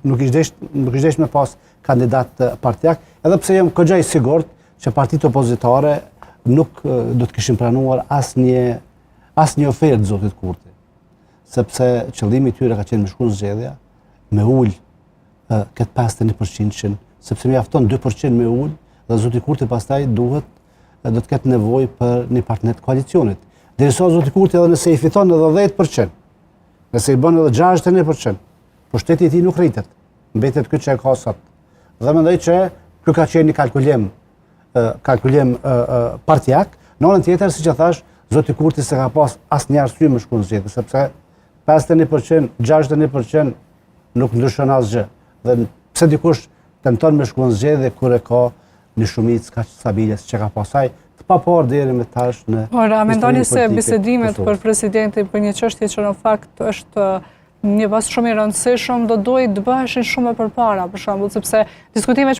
nuk ishte me pas kandidat partijak, edhe pse jam kogja i sigurt që partitë opozitare nuk do të kishin pranuar asnjë ofertë zotit Kurti, sepse qëllimi i tyre ka qenë me shkruan zgjedhja, me ul këtë 51%, sepse mjafton 2% me ul dhe zoti Kurti pastaj do të ketë nevojë për një partner të koalicionit. Derisa zoti Kurti edhe nëse i fiton edhe 10%, nëse i bën edhe 61%, pushteti i tij nuk rritet. Mbetet këtë që ka sot. Dhe mendoj që ky ka qenë një kalkulim partijak. Në anën tjetër, siç e thash, zoti Kurti s'ka pas asnjë arsye me shkruan zgjedhje, sepse 51%, 61% nuk ndryshon asgjë. Dhe pse dikush tenton me shkruan zgjedhje kur e ka një shumicë kaq stabile që ka pasaj, të paparë deri më tash në. Por a mendoni se bisedimet për presidentin për një çështje që në fakt është një pas shumë i rëndësishëm, do duhet të bëheshin shumë më përpara, për shembull, sepse diskutimet